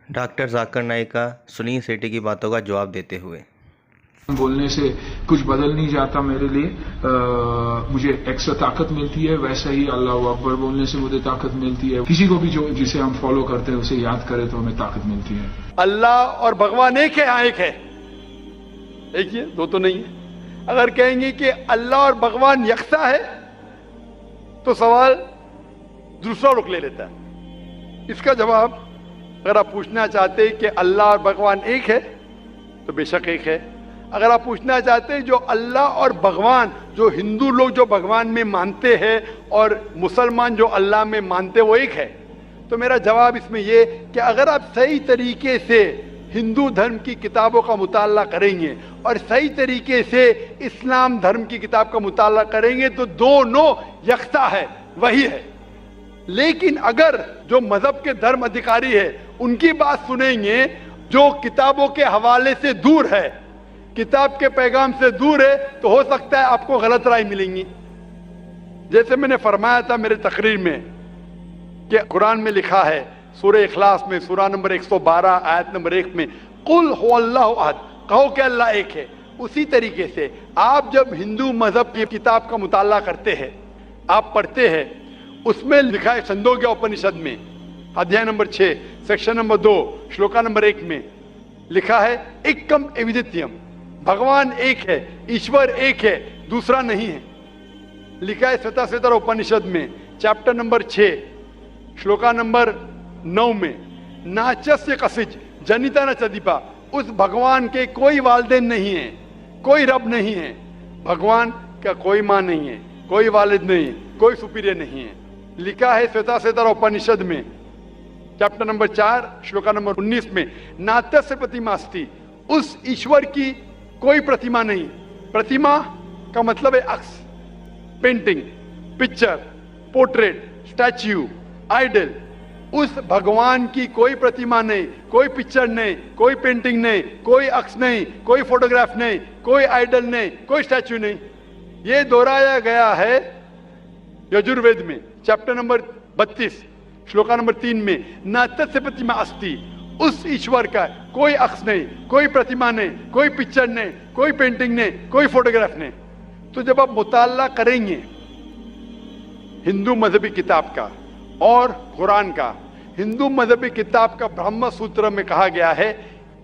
Doctor Zakir Naik का सुनील सेठी की बातों का जवाब देते हुए, बोलने से कुछ बदल नहीं जाता मेरे लिए। मुझे एक्स्ट्रा ताकत मिलती है, वैसा ही अल्लाह अकबर बोलने से मुझे ताकत मिलती है। किसी को भी जो जिसे हम फॉलो करते हैं उसे याद करें तो हमें ताकत मिलती है। अल्लाह और भगवान एक है? हाँ एक है, एक ही है, दो तो नहीं है। अगर कहेंगे कि अल्लाह और भगवान यकसा है तो सवाल दूसरा रुख ले लेता है। इसका जवाब अगर आप पूछना चाहते हैं कि अल्लाह और भगवान एक है तो बेशक एक है। अगर आप पूछना चाहते हैं जो अल्लाह और भगवान, जो हिंदू लोग जो भगवान में मानते हैं और मुसलमान जो अल्लाह में मानते वो एक है, तो मेरा जवाब इसमें ये कि अगर आप सही तरीके से हिंदू धर्म की किताबों का मुताला करेंगे और सही तरीके से इस्लाम धर्म की किताब का मुताला करेंगे तो दोनों यकसा है, वही है। लेकिन अगर जो मजहब के धर्म अधिकारी है उनकी बात सुनेंगे, जो किताबों के हवाले से दूर है, किताब के पैगाम से दूर है, तो हो सकता है आपको गलत राय मिलेंगी। जैसे मैंने फरमाया था मेरे तकरीर में कि कुरान में लिखा है सूरह इखलास में सूरह नंबर 112 आयत नंबर 1 में कुल हुवल्लाहु अहद, कहो कि अल्लाह एक है। उसी तरीके से आप जब हिंदू मजहब की किताब का मुताला करते हैं, आप पढ़ते हैं, उसमें लिखा है छंदोग्य उपनिषद में अध्याय number 6 section number 2 shloka number 1 में लिखा है एकम एविदित्यम, भगवान एक है, ईश्वर एक है, दूसरा नहीं है। लिखा है श्वेता उपनिषद में चैप्टर नंबर 6 श्लोका नंबर 9 में नाचस्य कसिज जनिता न चदीपा, उस भगवान के कोई वालिदैन नहीं है, कोई रब नहीं है। भगवान का कोई माँ नहीं है, कोई वालिद नहीं है, कोई सुपीरियर नहीं है। लिखा है श्वेता उपनिषद में चैप्टर नंबर 4 श्लोका नंबर 19 में नात्यस्य प्रतिमा अस्ति, उस ईश्वर की कोई प्रतिमा नहीं। प्रतिमा का मतलब है अक्स, painting, picture, portrait, statue, idol. उस भगवान की कोई प्रतिमा नहीं, कोई पिक्चर नहीं, कोई पेंटिंग नहीं, कोई अक्स नहीं, कोई फोटोग्राफ नहीं, कोई आइडल नहीं, कोई स्टैच्यू नहीं। ये दोहराया गया है यजुर्वेद में चैप्टर नंबर 32 श्लोका नंबर 3 में नात्यस्य प्रतिमा अस्ति, उस ईश्वर का कोई अक्स नहीं, कोई प्रतिमा नहीं, कोई पिक्चर नहीं, कोई पेंटिंग नहीं, कोई फोटोग्राफ नहीं। तो जब आप मुताला करेंगे हिंदू मजहबी किताब का और कुरान का, हिंदू मजहबी किताब का ब्रह्म सूत्र में कहा गया है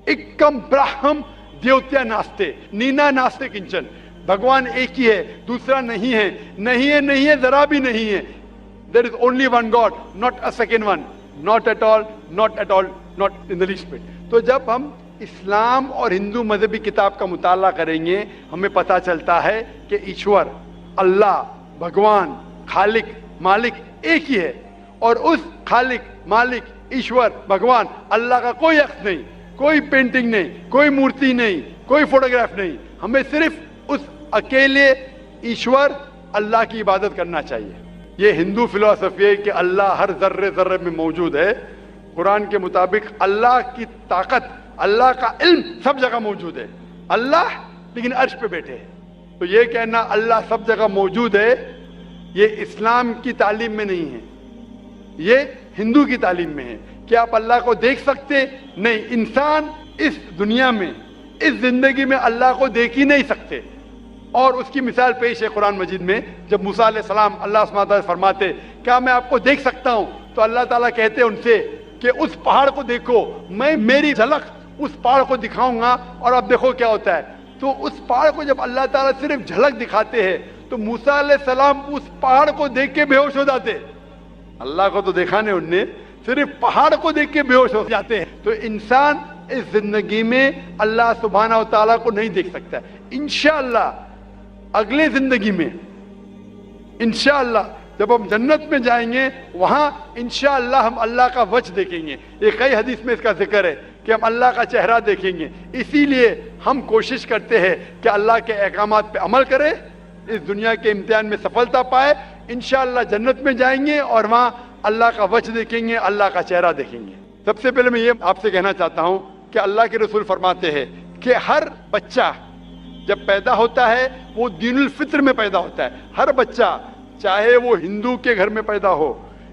एकम ब्रह्म द्योत्या नास्ते नीना नास्ते किंचन, भगवान एक ही है, दूसरा नहीं है, नहीं है, नहीं है, जरा भी नहीं है। There is only one God, not a second one, not at all, not at all, not in the least bit. तो जब हम इस्लाम और हिंदू मजहबी किताब का मुताला करेंगे हमें पता चलता है कि ईश्वर, अल्लाह, भगवान, खालिक, मालिक एक ही है। और उस खालिक, मालिक, ईश्वर, भगवान, अल्लाह का कोई अक्स नहीं, कोई पेंटिंग नहीं, कोई मूर्ति नहीं, कोई फोटोग्राफ नहीं। हमें सिर्फ उस अकेले ईश्वर अल्लाह की इबादत करना चाहिए। ये हिंदू फिलॉसफी है कि अल्लाह हर जर्रे जर्रे में मौजूद है। कुरान के मुताबिक अल्लाह की ताकत, अल्लाह का इल्म सब जगह मौजूद है। अल्लाह लेकिन अर्श पे बैठे हैं। तो ये कहना अल्लाह सब जगह मौजूद है, ये इस्लाम की तालीम में नहीं है, ये हिंदू की तालीम में है। क्या आप अल्लाह को देख सकते? नहीं। इंसान इस दुनिया में, इस जिंदगी में अल्लाह को देख ही नहीं सकते। और उसकी मिसाल पेश है कुरान मजीद में, जब मूसा अलैहिस्सलाम अल्लाह सुब्हानहू व तआला फरमाते क्या मैं आपको देख सकता हूं, तो अल्लाह ताला कहते हैं उनसे कि उस पहाड़ को देखो, मैं मेरी झलक उस पहाड़ को दिखाऊंगा और अब देखो क्या होता है। तो उस पहाड़ को जब अल्लाह ताला सिर्फ झलक दिखाते हैं तो मूसा अलैहिस्सलाम उस पहाड़ को देख के बेहोश हो जाते। अल्लाह को तो देखा नहीं उनने, सिर्फ पहाड़ को देख के बेहोश हो जाते हैं। तो इंसान इस जिंदगी में अल्लाह सुब्हानहू व तआला को नहीं देख सकता। इंशाअल्लाह अगले जिंदगी में, इंशाअल्लाह जब हम जन्नत में जाएंगे वहां इंशाअल्लाह हम अल्लाह का वजह देखेंगे। ये कई हदीस में इसका जिक्र है कि हम अल्लाह का चेहरा देखेंगे। इसीलिए हम कोशिश करते हैं कि अल्लाह के अहकामात पे अमल करें, इस दुनिया के इम्तिहान में सफलता पाए। इंशाअल्लाह जन्नत में जाएंगे और वहां अल्लाह का वजह देखेंगे, अल्लाह का चेहरा देखेंगे। सबसे पहले मैं ये आपसे कहना चाहता हूं कि अल्लाह के रसूल फरमाते हैं कि हर बच्चा जब पैदा होता है वो दीनुल फित्र में पैदा होता है। हर बच्चा, चाहे वो हिंदू के घर में पैदा हो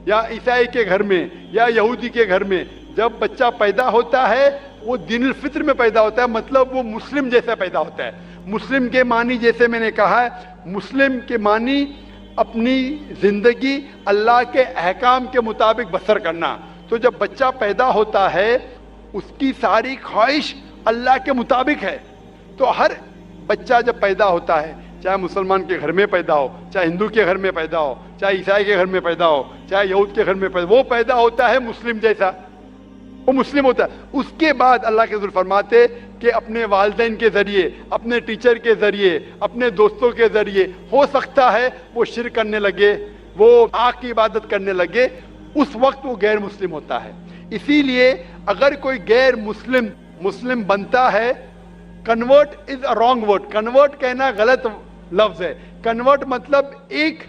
या ईसाई के घर में या यहूदी के घर में, جب بچہ پیدا ہوتا ہے وہ دین الفطر میں پیدا ہوتا ہے، مطلب وہ مسلم جیسا پیدا ہوتا ہے. مسلم کے معنی جیسے میں نے کہا ہے، مسلم کے معنی اپنی زندگی اللہ کے احکام کے مطابق بسر کرنا. تو جب بچہ پیدا ہوتا ہے اس کی ساری خواہش اللہ کے مطابق ہے. تو ہر بچہ جب پیدا ہوتا ہے، چاہے مسلمان کے گھر میں پیدا ہو، چاہے ہندو کے گھر میں پیدا ہو، چاہے عیسائی کے گھر میں پیدا ہو، چاہے یہود کے گھر میں پیدا ہو، وہ پیدا ہوتا ہے مسلم جیسا، وہ مسلم ہوتا ہے. اس کے بعد اللہ کے رسول فرماتے کہ اپنے والدین کے ذریعے، اپنے ٹیچر کے ذریعے، اپنے دوستوں کے ذریعے ہو سکتا ہے وہ شرک کرنے لگے، وہ آگ کی عبادت کرنے لگے، اس وقت وہ غیر مسلم ہوتا ہے. اسی لیے اگر کوئی غیر مسلم بنتا ہے، convert is a wrong word. Convert کہنا غلط لفظ ہے. کنورٹ مطلب ایک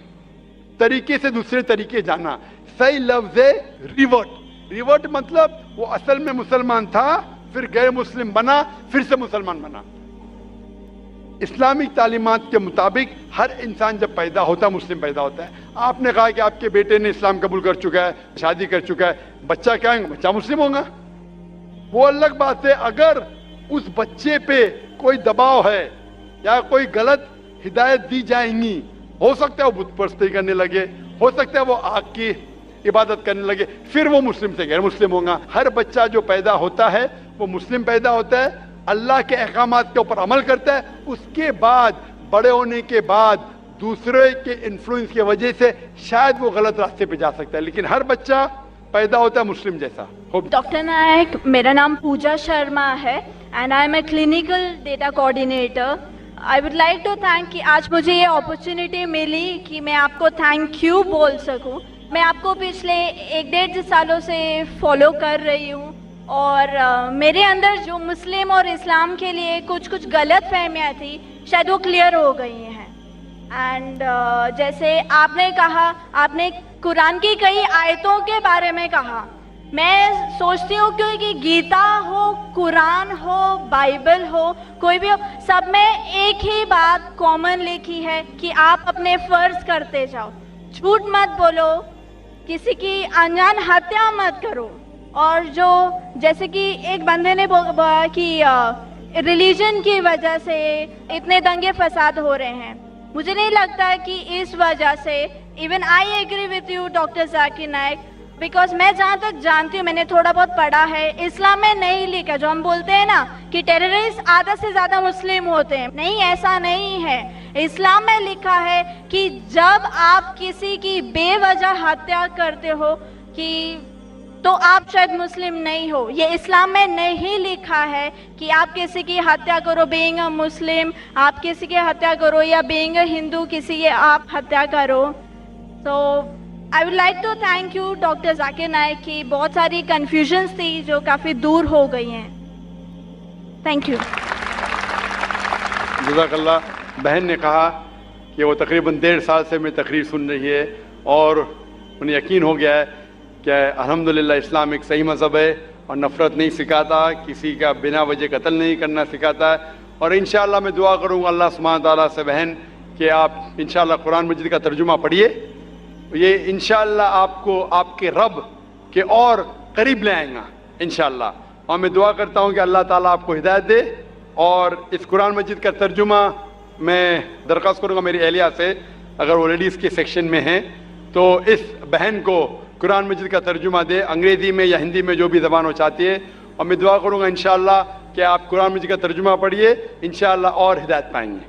طریقے سے دوسرے طریقے جانا. صحیح لفظ ہے ریورٹ. ریورٹ مطلب وہ اصل میں مسلمان تھا، پھر غیر مسلم بنا، پھر سے مسلمان بنا. اسلامی تعلیمات کے مطابق ہر انسان جب پیدا ہوتا ہے مسلم پیدا ہوتا ہے. آپ نے کہا کہ آپ کے بیٹے نے اسلام قبول کر چکا ہے، شادی کر چکا ہے، بچہ کیا ہے؟ بچہ مسلم ہوگا. وہ الگ بات ہے اگر اس بچے پہ کوئی دباؤ ہے یا کوئی غلط ہدایت دی جائیں گی، ہو سکتا ہے وہ بت پرستی کرنے لگے، ہو سکتا ہے وہ آگ کی عبادت کرنے لگے، پھر وہ مسلم سے غیر مسلم ہوگا. ہر بچہ جو پیدا ہوتا ہے وہ مسلم پیدا ہوتا ہے، اللہ کے احکامات کے اوپر عمل کرتا ہے. اس کے بعد بڑے ہونے کے بعد دوسرے کے انفلوئنس کی وجہ سے شاید وہ غلط راستے پہ جا سکتا ہے، لیکن ہر بچہ پیدا ہوتا ہے مسلم جیسا. ڈاکٹر نائک، میرا نام پوجا شرما ہے and I am a clinical data coordinator. I would like to thank کہ آج مجھے یہ اپرچونیٹی ملی کہ میں آپ کو تھینک یو بول سکوں. میں آپ کو پچھلے 1-1.5 سالوں سے فالو کر رہی ہوں اور میرے اندر جو مسلم اور اسلام کے لیے کچھ غلط فہمیاں تھی شاید وہ کلیئر ہو گئی ہیں. اینڈ جیسے آپ نے کہا، آپ نے قرآن کی کئی آیتوں کے بارے میں کہا. میں سوچتی ہوں کہ گیتا ہو، قرآن ہو، بائبل ہو، کوئی بھی ہو، سب میں ایک ہی بات کامن لکھی ہے کہ آپ اپنے فرض کرتے جاؤ، جھوٹ مت بولو، کسی کی انجان ہتیا مت کرو. اور جو جیسے کہ ایک بندے نے بولا کہ ریلیجن کی وجہ سے اتنے دنگے فساد ہو رہے ہیں، مجھے نہیں لگتا کہ اس وجہ سے، even I agree with you doctor Zakir Naik, because میں جہاں تک جانتی ہوں، میں نے تھوڑا بہت پڑھا ہے، اسلام میں نہیں لکھا جو ہم بولتے ہیں نا کہ ٹیررسٹ آدھا سے زیادہ مسلم ہوتے ہیں. نہیں، ایسا نہیں ہے. اسلام میں لکھا ہے کہ جب آپ کسی کی بے وجہ ہتیا کرتے ہو تو آپ شاید مسلم نہیں ہو. یہ اسلام میں نہیں لکھا ہے کہ آپ کسی کی ہتیا کرو بینگ اے مسلم، آپ کسی کی ہتیا کرو یا بینگ اے ہندو کسی کی آپ ہتیا کرو. تو I would like to thank you doctor Zakir Naik کی بہت ساری کنفیوژنس تھی جو کافی دور ہو گئی ہیں. Thank you. جزاک اللہ. بہن نے کہا کہ وہ تقریباً 1.5 سال سے میں تقریر سن رہی ہے اور انہیں یقین ہو گیا ہے کہ الحمدللہ اسلام ایک صحیح مذہب ہے اور نفرت نہیں سکھاتا، کسی کا بنا وجہ قتل نہیں کرنا سکھاتا ہے. اور انشاءاللہ میں دعا کروں گا اللہ سبحانہ تعالیٰ سے بہن کہ آپ انشاءاللہ قرآن مجید کا ترجمہ پڑھیے. یہ انشاءاللہ آپ کو آپ کے رب کے اور قریب لے آئیں گا انشاءاللہ. اور میں دعا کرتا ہوں کہ اللہ تعالیٰ آپ کو ہدایت دے. اور اس قرآن مجید کا ترجمہ میں درخواست کروں گا میری اہلیہ سے، اگر وہ لیڈیز کے سیکشن میں ہیں تو اس بہن کو قرآن مجید کا ترجمہ دے، انگریزی میں یا ہندی میں جو بھی زبان وہ چاہتی ہے. اور میں دعا کروں گا انشاءاللہ کہ آپ قرآن مجید کا ترجمہ پڑھیے، انشاءاللہ اور ہدایت پائیں گے.